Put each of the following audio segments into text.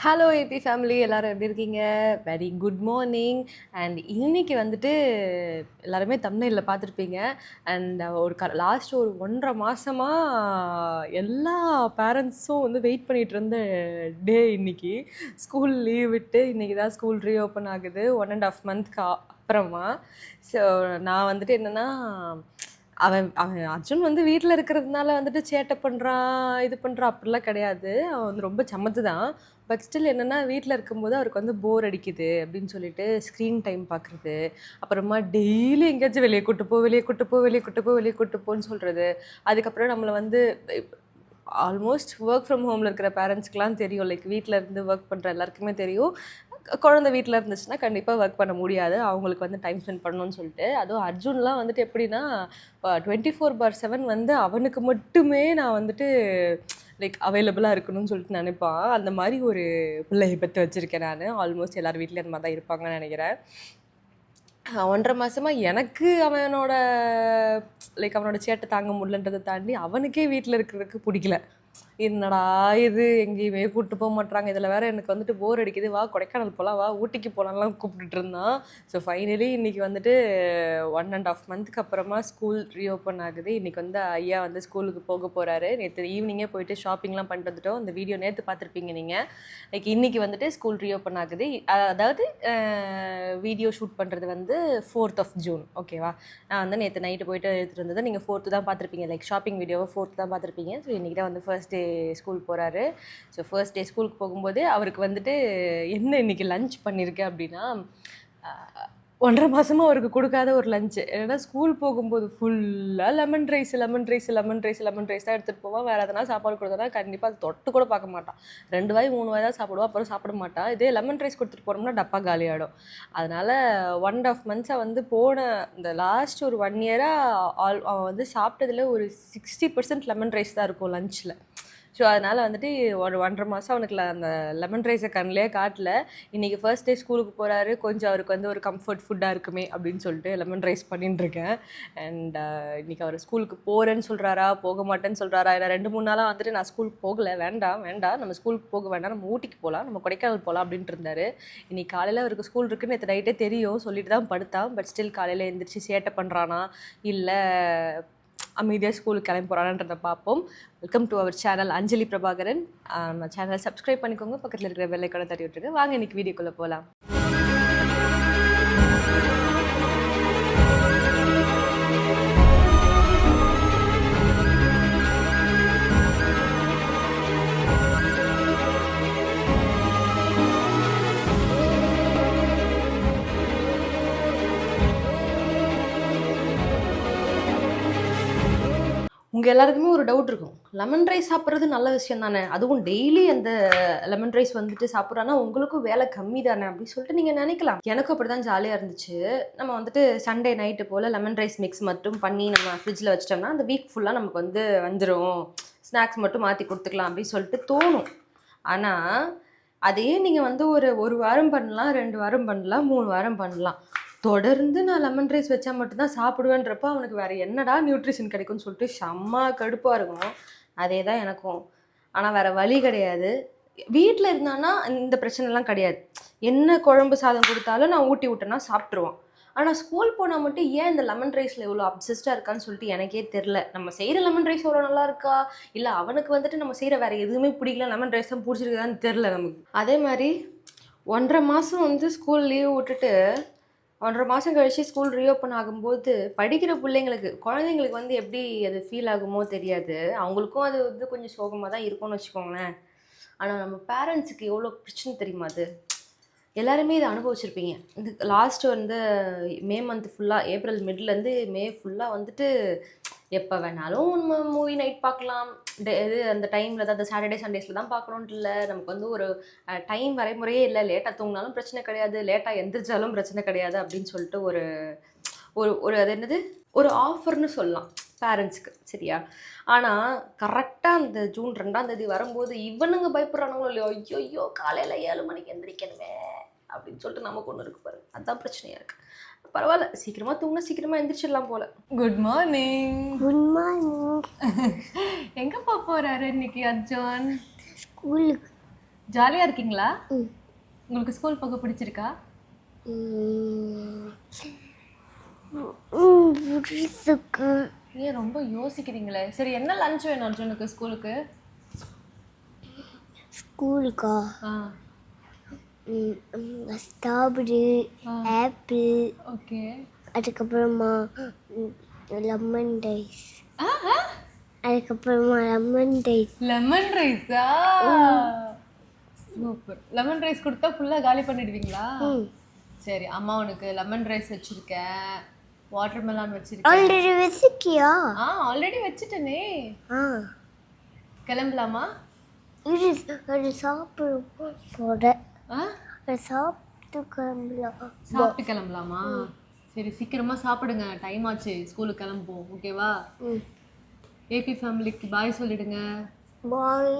Hello AB family எல்லாரும் எப்படி இருக்கீங்க? Very good morning. அண்ட் இன்னைக்கு வந்துட்டு எல்லாருமே தம்ப்நெயில்ல பார்த்துருப்பீங்க. அண்ட் லாஸ்ட் ஒரு 1.5 மாசமா எல்லா பேரண்ட்ஸும் வந்து வெயிட் பண்ணிட்டு இருந்த டே இன்னைக்கு. ஸ்கூல் லீவ் விட்டு இன்னைக்கு தான் ஸ்கூல் ரீஓப்பன் ஆகுது 1.5 மந்த்க்கு அப்புறமா. ஸோ நான் வந்துட்டு என்னன்னா, அவன் அவன் அர்ஜுன் வந்து வீட்டில் இருக்கிறதுனால வந்துட்டு சேட்டை பண்ணுறான், இது பண்ணுறான் அப்படிலாம் கிடையாது. அவன் வந்து ரொம்ப சமத்து தான். பட் ஸ்டில் என்னென்னா, வீட்டில் இருக்கும்போது அவருக்கு வந்து போர் அடிக்குது அப்படின்னு சொல்லிட்டு ஸ்க்ரீன் டைம் பார்க்குறது, அப்புறமா டெய்லி எங்கேயாச்சும் வெளியே கூட்டு போ, வெளியே கூட்டு போ, வெளியே கூட்டு போ, வெளியே கூட்டு போன்னு சொல்கிறது. அதுக்கப்புறம் நம்மளை வந்து ஆல்மோஸ்ட் ஒர்க் ஃப்ரம் ஹோமில் இருக்கிற பேரண்ட்ஸ்க்குலாம் தெரியும், லைக் வீட்டில் இருந்து ஒர்க் பண்ணுற எல்லாருக்குமே தெரியும், குழந்தை வீட்டில் இருந்துச்சுன்னா கண்டிப்பாக ஒர்க் பண்ண முடியாது, அவங்களுக்கு வந்து டைம் ஸ்பெண்ட் பண்ணணும்னு சொல்லிட்டு. அதுவும் அர்ஜுன்லாம் வந்துட்டு எப்படின்னா 24/7 வந்து அவனுக்கு மட்டுமே நான் வந்துட்டு லைக் அவைலபிளாக இருக்கணும்னு சொல்லிட்டு நினைப்பான். அந்த மாதிரி ஒரு பிள்ளையை பற்றி வச்சுருக்கேன் நான். ஆல்மோஸ்ட் எல்லார் வீட்லேயும் அந்த மாதிரி தான் இருப்பாங்கன்னு நினைக்கிறேன். 1.5 மாசமா எனக்கு அவனோட சேட்டை தாங்க முடியலன்றதை தாண்டி அவனுக்கே வீட்டில் இருக்கிறதுக்கு பிடிக்கல. என்னடா இது, எங்கேயுமே கூப்பிட்டு போக மாட்றாங்க, இதில் வேற எனக்கு வந்துட்டு போர் அடிக்குது, வா கொடைக்கானல் போகலாம், வா ஊட்டிக்கு போகலான்லாம் கூப்பிட்டுட்டு இருந்தான். ஸோ ஃபைனலி இன்றைக்கி வந்துட்டு 1.5 மந்த்துக்கு அப்புறமா ஸ்கூல் ரீஓப்பன் ஆகுது. இன்றைக்கி வந்து ஐயா வந்து ஸ்கூலுக்கு போக போகிறாரு. நேற்று ஈவினிங்கே போயிட்டு ஷாப்பிங்லாம் பண்ணிட்டு வந்துட்டோம். இந்த வீடியோ நேற்று பார்த்துருப்பீங்க நீங்கள். லைக் இன்றைக்கி வந்துட்டு ஸ்கூல் ரீஓப்பன் ஆகுது. அதாவது வீடியோ ஷூட் பண்ணுறது வந்து 4th June, ஓகேவா? நான் வந்து நேற்று நைட்டு போயிட்டு எடுத்துகிட்டு வந்தது நீங்கள் 4th தான் பார்த்துருப்பீங்க. லைக் ஷாப்பிங் வீடியோவை 4th தான் பார்த்துருப்பீங்க. ஸோ இன்றைக்கி தான் வந்து ஃபர்ஸ்ட் டே ஸ்கூல் போகிறாரு. ஸோ ஃபர்ஸ்ட் டே ஸ்கூலுக்கு போகும்போது அவருக்கு வந்துட்டு என்ன இன்றைக்கி லஞ்ச் பண்ணியிருக்கேன் அப்படின்னா, 1.5 மாதமாக அவருக்கு கொடுக்காத ஒரு லஞ்சு. ஏன்னா ஸ்கூல் போகும்போது ஃபுல்லாக லெமன் ரைஸ் தான் எடுத்துகிட்டு போவான். வேறு எதனா சாப்பாடு கொடுத்தோன்னா கண்டிப்பாக அது தொட்டு கூட பார்க்க மாட்டான். 2 வாய் 3 வாய் தான் சாப்பிடுவான், அப்புறம் சாப்பிட மாட்டான். இதே லெமன் ரைஸ் கொடுத்துட்டு போனோம்னா டப்பா காலியாகிடும். அதனால் 1.5 மந்த்ஸாக வந்து போன இந்த லாஸ்ட் ஒரு 1 இயராக அவன் வந்து சாப்பிட்டதில் ஒரு 60% லெமன் ரைஸ் தான் இருக்கும் லஞ்சில். ஸோ அதனால் வந்துட்டு ஒரு 1.5 மாதம் அவனுக்கு அந்த லெமன் ரைஸை கண்ணிலே காட்டல. இன்றைக்கி ஃபர்ஸ்ட் டே ஸ்கூலுக்கு போகிறாரு, கொஞ்சம் அவருக்கு வந்து ஒரு கம்ஃபர்ட் ஃபுட்டாக இருக்குமே அப்படின்னு சொல்லிட்டு லெமன் ரைஸ் பண்ணிட்டுருக்கேன். அண்ட் இன்றைக்கி அவர் ஸ்கூலுக்கு போகிறேன்னு சொல்கிறாரா, போக மாட்டேன்னு சொல்கிறாரா? ஏன்னா 2-3 நாளாக வந்துட்டு நான் ஸ்கூலுக்கு போகலை, வேண்டாம் நம்ம ஸ்கூலுக்கு போக வேண்டாம், நம்ம ஊட்டிக்கு போகலாம், நம்ம கொடைக்கானல் போகலாம் அப்படின்ட்டு இருந்தார். இன்றைக்கி காலையில் அவருக்கு ஸ்கூல் இருக்குன்னு நேற்று நைட்டே தெரியும், சொல்லிட்டு தான் படுத்தான். பட் ஸ்டில் காலையில் எழுந்திரிச்சு சேட்டை பண்ணுறானா இல்லை அமைதியாக ஸ்கூலுக்கு கிளம்பி போகிறான்றதை பார்ப்போம். வெல்கம் டு அவர் சேனல் அஞ்சலி பிரபாகரன். நம்ம சேனலை சப்ஸ்கிரைப் பண்ணிக்கோங்க, பக்கத்தில் இருக்கிற பெல் ஐகானை தட்டி விட்டுருங்க. வாங்க இன்னைக்கு வீடியோக்குள்ளே போகலாம். உங்கள் எல்லாருக்குமே ஒரு டவுட் இருக்கும், லெமன் ரைஸ் சாப்பிட்றது நல்ல விஷயம் தானே, அதுவும் டெய்லி அந்த லெமன் ரைஸ் வந்துட்டு சாப்பிட்றான்னா உங்களுக்கும் வேலை கம்மி தானே அப்படின்னு சொல்லிட்டு நீங்கள் நினைக்கலாம். எனக்கும் அப்படி தான் ஜாலியாக இருந்துச்சு. நம்ம வந்துட்டு சண்டே நைட்டு போல் லெமன் ரைஸ் மிக்ஸ் மட்டும் பண்ணி நம்ம ஃப்ரிட்ஜில் வச்சிட்டோம்னா அந்த வீக் ஃபுல்லாக நமக்கு வந்து வந்துடும், ஸ்நாக்ஸ் மட்டும் மாற்றி கொடுத்துக்கலாம் அப்படின்னு சொல்லிட்டு தோணும். ஆனால் அதையே நீங்கள் வந்து ஒரு வாரம் பண்ணலாம், 2 வாரம் பண்ணலாம், 3 வாரம் பண்ணலாம். தொடர்ந்து நான் லெமன் ரைஸ் வச்சா மட்டும்தான் சாப்பிடுவேன்றப்ப அவனுக்கு வேறு என்னடா நியூட்ரிஷன் கிடைக்கும்னு சொல்லிட்டு செம்ம கடுப்பாக இருக்கும். அதே தான் எனக்கும். ஆனால் வேறு வழி கிடையாது. வீட்டில் இருந்தான்னா இந்த பிரச்சனைலாம் கிடையாது. என்ன குழம்பு சாதம் கொடுத்தாலும் நான் ஊட்டி விட்டேன்னா சாப்பிட்ருவான். ஆனால் ஸ்கூல் போனால் மட்டும் ஏன் இந்த லெமன் ரைஸில் இவ்வளோ அப்சஸ்டாக இருக்கான்னு சொல்லிட்டு எனக்கே தெரில. நம்ம செய்கிற லெமன் ரைஸ் எவ்வளோ நல்லா இருக்கா, இல்லை அவனுக்கு வந்துட்டு நம்ம செய்கிற வேறு எதுவுமே பிடிக்கல, லெமன் ரைஸ் தான் பிடிச்சிருக்குதான்னு தெரில நமக்கு. அதே மாதிரி 1.5 மாதம் வந்து ஸ்கூல் லீவ் விட்டுட்டு 1.5 மாதம் கழிச்சு ஸ்கூல் ரீஓப்பன் ஆகும்போது படிக்கிற குழந்தைங்களுக்கு வந்து எப்படி அது ஃபீல் ஆகுமோ தெரியாது. அவங்களுக்கும் அது வந்து கொஞ்சம் சோகமாக தான் இருக்கும்னு வச்சுக்கோங்களேன். ஆனால் நம்ம பேரண்ட்ஸுக்கு எவ்வளோ பிரச்சனை தெரியுமா அது? எல்லாருமே இதை அனுபவிச்சிருப்பீங்க. இந்த லாஸ்ட் வந்து மே மந்த் ஃபுல்லாக, ஏப்ரல் மிட்லேருந்து மே ஃபுல்லாக வந்துட்டு எப்போ வேணாலும் நம்ம மூவி நைட் பார்க்கலாம், இது அந்த டைமில் தான், அந்த சாட்டர்டே சண்டேஸில் தான் பார்க்கணுன்ட்டு இல்லை, நமக்கு வந்து ஒரு டைம் வரைமுறையே இல்லை, லேட்டாக தூங்கினாலும் பிரச்சனை கிடையாது, லேட்டாக எந்திரிச்சாலும் பிரச்சனை கிடையாது அப்படின்னு சொல்லிட்டு ஒரு ஒரு ஒரு அது என்னது ஒரு ஆஃபர்னு சொல்லலாம் பேரண்ட்ஸுக்கு, சரியா? ஆனால் கரெக்டாக அந்த ஜூன் 2ஆம் தேதி வரும்போது இவனுங்க பயப்படுறானுங்களோ இல்லையோ, ஐயோ காலையில் 7 மணிக்கு எந்திரிக்கணுமே அப்படின்னு சொல்லிட்டு நமக்கு ஒன்று இருக்கு பாரு, அதுதான் பிரச்சனையாக இருக்குது. பரவாயில்ல, சீக்கிரமாக தூங்கினா சீக்கிரமாக எந்திரிச்சிடலாம் போல். Good morning. Good morning. எங்கேப்பா போகிறாரு இன்னைக்கு அர்ஜுன்? ஸ்கூலுக்கு. ஜாலியாக இருக்கீங்களா? உங்களுக்கு ஸ்கூல் போக பிடிச்சிருக்கா? ஏன் ரொம்ப யோசிக்கிறீங்களே? சரி, என்ன லஞ்ச் வேணும் அர்ஜுனுக்கு ஸ்கூலுக்கு? ஸ்கூலுக்கா? ஸ்ட்ராபெரி, ஆப்பிள், ஓகே, அதுக்கப்புறமா லெமன் ரைஸ். அதுக்கப்புறமா லெமன் ரைஸ். லெமன் ரைஸா? சூப்பர். லெமன் ரைஸ் கொடுத்தா ஃபுல்லாக காலி பண்ணிடுவீங்களா? சரி, அம்மா உனக்கு லெமன் ரைஸ் வச்சிருக்கேன், வாட்டர் மெலான் வச்சிருக்கேன். ஆல்ரெடி வச்சிருக்கியா? ஆல்ரெடி வச்சிட்டேனே. கிளம்பலாமா? இது சாப்பிட போட சாப்பிட்டு கிளம்பலாமா? சரி, சீக்கிரமா சாப்பிடுங்க, டைம் ஆச்சு, ஸ்கூலுக்கு கிளம்புவோம். ஓகேவா? ஏபி ஃபேமிலிக்கு பாய் சொல்லிடுங்க. பாய்.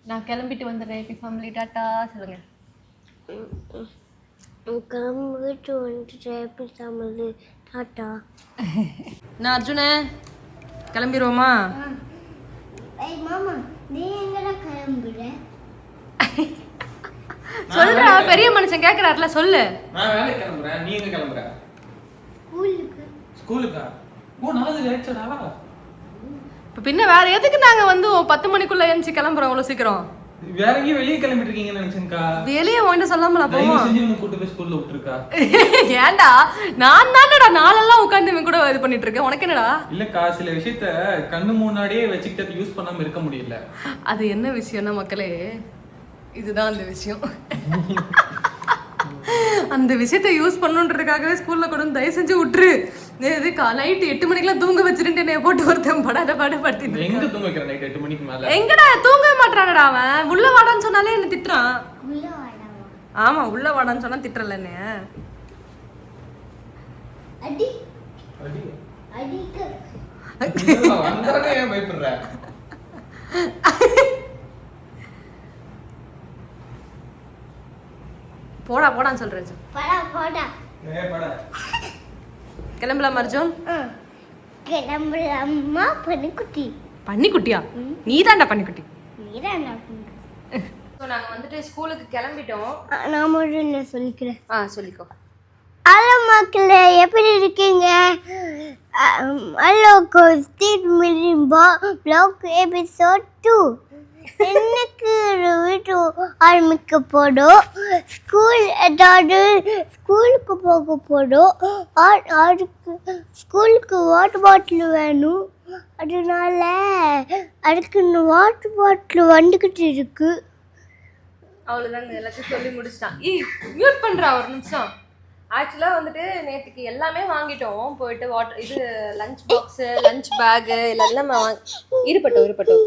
நான் கிளம்பிட்டு வந்துடுறேன். ஏபி ஃபேமிலி டாட்டா சொல்லுங்க. கிளம்பிட்டு வந்துட்டு ஏபி ஃபேமிலி டாட்டா. நான் அர்ஜுனே கிளம்பிடுவோமா? மாமா, நீ எங்கடா கிளம்புற? சொல்றா, பெரிய மனுஷன் கேக்குறாருல, சொல்லு. நான் வேலைக்கு கிளம்புறேன். நீ எங்க கிளம்புற? ஸ்கூலுக்கு. ஸ்கூலுக்கா? ஓ, நாளைக்கு லேட்ஸடா. பின்ன வேற எதுக்கு நாங்க வந்து 10 மணிக்குள்ள எழுந்து கிளம்புறோம் அவ்வளவு சீக்கிரம்? வேற எங்கேயும் வெளியே கிளம்பிட்டு இருக்கீங்கன்னு நினைச்சேன்க்கா. வெளியே வாங்கிட்டு சொல்லாமல போவோம். செஞ்சு உனக்கு கூட்டு போய் ஸ்கூல்ல விட்டுருக்கா. ஏன்டா, நான் தானடா நாளெல்லாம் உட்கார்ந்து இவன் கூட இது பண்ணிட்டு இருக்கேன். உனக்கு என்னடா? இல்லக்கா, சில விஷயத்த கண்ணு முன்னாடியே வச்சுக்கிட்டு யூஸ் பண்ணாம இருக்க முடியல. அது என்ன விஷயம்னா மக்களே, இதுதான் அந்த விஷயம். அந்த விஷயத்தை யூஸ் பண்ணுன்றதுக்காகவே ஸ்கூல்ல கூட தயவு செஞ்சு விட்டுரு. இது நைட்டு 8 மணிக்கெல்லாம் தூங்க வச்சிருட்டு என்னைய போட்டு ஒருத்தன் படாத பாடுபடுத்தி. எங்க தூங்க வைக்கிற நைட் 8 மணிக்கு மேல? எங்கடா தூங்க மாட்டானடா அவன். உள்ள வாடான்னு சொன்னாலே என்ன திட்டுறான். ஆமா, உள்ள வாடான்னு சொன்னா திட்டுறல என்ன. அடி அடி அடிக்க வந்தறனே ஏன் பயப்படுற? போடா போடான்னு சொல்றேன். போடா பட கிளம்பலாம் அர்ஜுன்? கிளம்பலாமா? பன்னிக்குட்டி. பன்னிக்குட்டியா? நீ தான்டா பன்னிக்குட்டி. நீதான்டா. நாங்க வந்துட்டு ஸ்கூலுக்கு கிளம்பிட்டோம். நான் மட்டும் என்ன சொல்லிக்கிறேன். சொல்லிக்கோ. ஹலோ மக்களே, எப்படி இருக்கீங்க? ஹலோ ஸ்டீட் மிலிம்பா ப்ளாக் எபிசோட் 2. எனக்கு ஒரு வீடியோ ஆரம்பிக்க போடும். ஸ்கூலுக்கு போக போடும். அதுக்கு ஸ்கூலுக்கு வாட்டர் பாட்டில் வேணும். அதனால அதுக்கு வாட்டர் பாட்டில் வந்துக்கிட்டு இருக்கு. அவ்வளோதாங்க, எல்லாத்தையும் சொல்லி முடிச்சிட்டான். மியூட் பண்ணுறா ஒரு நிமிஷம். ஆக்சுவலாக வந்துட்டு நேற்றுக்கு எல்லாமே வாங்கிட்டோம். போயிட்டு லஞ்ச் பாக்ஸு, லஞ்ச் பேகு எல்லாமே இருப்பட்டோம்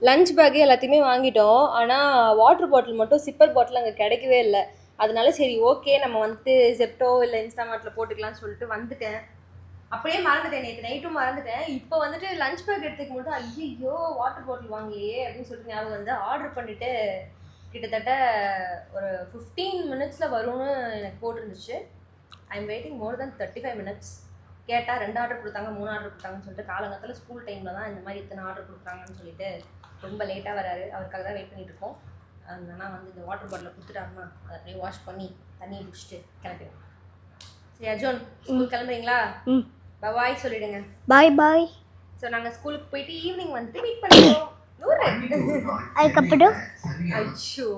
லஞ்ச் பேகு எல்லாத்தையுமே வாங்கிட்டோம். ஆனால் வாட்டர் பாட்டில் மட்டும், சிப்பர் பாட்டில் அங்கே கிடைக்கவே இல்லை. அதனால சரி ஓகே, நம்ம வந்துட்டு ஜெப்டோ இல்லை இன்ஸ்டாமார்ட்டில் போட்டுக்கலாம்னு சொல்லிட்டு வந்துட்டேன். அப்படியே மறந்துட்டேன், நேற்று நைட்டும் மறந்துட்டேன். இப்போ வந்துட்டு லஞ்ச் பேக் எடுத்துக்கும் போது ஐயோ வாட்டர் பாட்டில் வாங்கலையே அப்படின்னு சொல்லிட்டு ஞாபகம் வந்து ஆர்டர் பண்ணிவிட்டு கிட்டத்தட்ட ஒரு 15 மினிட்ஸில் வரும்னு எனக்கு போட்டிருந்துச்சு. I am waiting more than 35 minutes. கேட்டால் 2 ஆர்டர் கொடுத்தாங்க, 3 ஆர்டர் கொடுத்தாங்கன்னு சொல்லிட்டு காலங்கத்தில் ஸ்கூல் டைமில் தான் இந்த மாதிரி இத்தனை ஆர்டர் கொடுக்குறாங்கன்னு சொல்லிட்டு ரொம்ப லேட்டாக வராரு. அவருக்காக தான் வெயிட் பண்ணிட்டு இருக்கோம். அதனால வந்து இந்த வாட்டர் பாட்டில் கொடுத்துட்டாருன்னா அதை அப்படியே வாஷ் பண்ணி தண்ணியை குடிச்சிட்டு கிளம்பிடுவோம். சரி அர்ஜுன், ஸ்கூல் கிளம்புறீங்களா? பாய் சொல்லிடுங்க. பாய். ஸோ நாங்கள் ஸ்கூலுக்கு போயிட்டு ஈவினிங் வந்துட்டு மீட் பண்ணுவோம். அதுக்கப்புறம் ஐயோ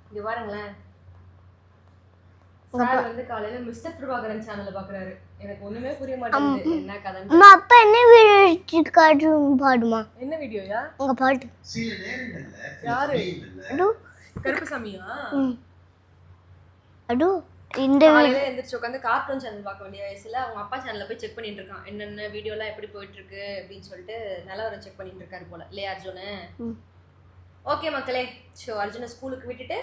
இங்க பாருங்களேன், சார் வந்து காலையில மிஸ்டர் பிரபாகரன் சேனல்ல பாக்குறாரு. எனக்கு ஒண்ணுமே புரிய மாட்டேங்குது என்ன கதை. அம்மா அப்பா என்ன வீடியோ காட்டுங்க பாடுமா? என்ன வீடியோயா? உங்க பாட்டு. யாரு? கருப்புசாமியா? அடு இந்த காலையில எந்திரிச்சு உட்காந்து கார்ட்டூன் சேனல் பார்க்க வேண்டிய வயசுல அவங்க அப்பா சேனல்ல போய் செக் பண்ணிட்டு இருக்கான். என்னென்ன வீடியோலாம் எப்படி போயிட்டு இருக்கு அப்படின்னு சொல்லிட்டு நிலவரம் செக் பண்ணிட்டு இருக்காரு போல இல்லையா அர்ஜுனு? ஓகே மக்களே, ஸோ அர்ஜுனை ஸ்கூலுக்கு விட்டுட்டு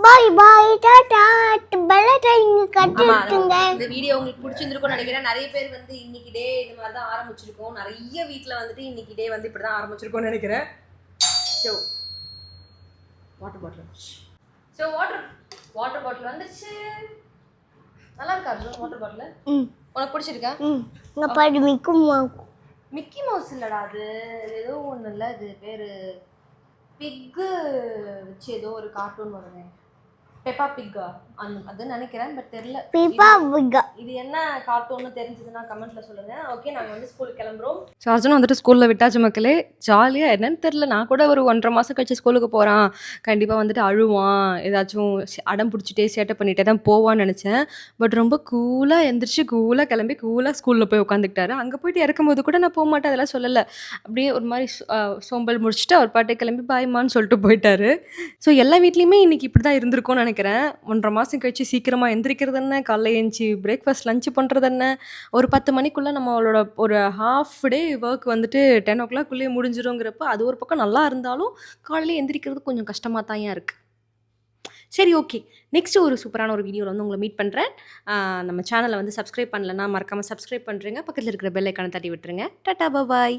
பாய் டாடா பெல் ஐகான் கட்டிடுங்க. இந்த வீடியோ உங்களுக்கு பிடிச்சிருந்துருக்கும்னு நினைக்கிறேன். நிறைய பேர் வந்து இன்னைக்கு டே இந்த மாதிரி தான் ஆரம்பிச்சிருக்கோம். நிறைய வீட்டில் வந்துட்டு இன்னைக்கு டே வந்து இப்படி தான் ஆரம்பிச்சிருக்கோம்னு நினைக்கிறேன். ஸோ வாட்டர் பாட்டில் வந்துருச்சு. நல்லா இருக்கா அர்ஜுன் வாட்டர் பாட்டில்? உனக்கு பிடிச்சிருக்கா? உங்க பாட்டு மிக்கி மவுஸ் இல்லடா, அது ஏதோ ஒன்று இல்லை, அது பேர் பிக்கு வச்சு ஏதோ ஒரு கார்ட்டூன் வருங்க, பெப்பா பிக்கா அது நினைக்கிறேன், பட் தெரியல. பிப்பா பிக்கா. இது என்ன கார்ட்டூன்னு தெரிஞ்சதுன்னா கமெண்ட்ல சொல்லுங்க. ஓகே, நாங்கள் வந்து ஸ்கூலுக்கு கிளம்புறோம். சார்ஜனும் வந்துட்டு ஸ்கூலில் விட்டாச்சு மக்களே. ஜாலியாக என்னன்னு தெரில, நான் கூட ஒரு 1.5 மாதம் கழிச்சு ஸ்கூலுக்கு போகிறான், கண்டிப்பாக வந்துட்டு அழுவான், ஏதாச்சும் அடம் பிடிச்சிட்டே சேட்டை பண்ணிகிட்டே தான் போவான்னு நினச்சேன். பட் ரொம்ப கூலாக எந்திரிச்சு கூலாக கிளம்பி கூலாக ஸ்கூலில் போய் உட்காந்துக்கிட்டாரு. அங்கே போயிட்டு இறக்கும்போது கூட நான் போக மாட்டேன் அதெல்லாம் சொல்லலை, அப்படியே ஒரு மாதிரி சோம்பல் முடிச்சுட்டு அவர் பாட்டை கிளம்பி பாய்மான்னு சொல்லிட்டு போயிட்டாரு. ஸோ எல்லா வீட்லேயுமே இன்றைக்கி இப்படி தான் இருந்திருக்கும்னு நினைக்கிறேன். 1.5 மாதம் கழிச்சு சீக்கிரமாக எந்திரிக்கிறது என்ன, காலைல எழுந்துச்சி பிரேக்ஃபாஸ்ட் லஞ்சு பண்ணுறது என்ன, ஒரு 10 மணிக்குள்ளே நம்மளோட ஒரு ஹாஃப் டே ஒர்க் வந்துட்டு 10 o'clock முடிஞ்சிருங்கிறப்ப அது ஒரு பக்கம் நல்லா இருந்தாலும் காலையில் எந்திரிக்கிறது கொஞ்சம் கஷ்டமாக தான் இருக்குது. சரி, ஓகே, நெக்ஸ்ட்டு ஒரு சூப்பரான ஒரு வீடியோவில் வந்து உங்களை மீட் பண்ணுறேன். நம்ம சேனலை வந்து சப்ஸ்கிரைப் பண்ணலன்னா மறக்காமல் சப்ஸ்கிரைப் பண்ணுறேங்க, பக்கத்தில் இருக்கிற பெல் ஐக்கானை தட்டி விட்டுருங்க. டாடா பாய்.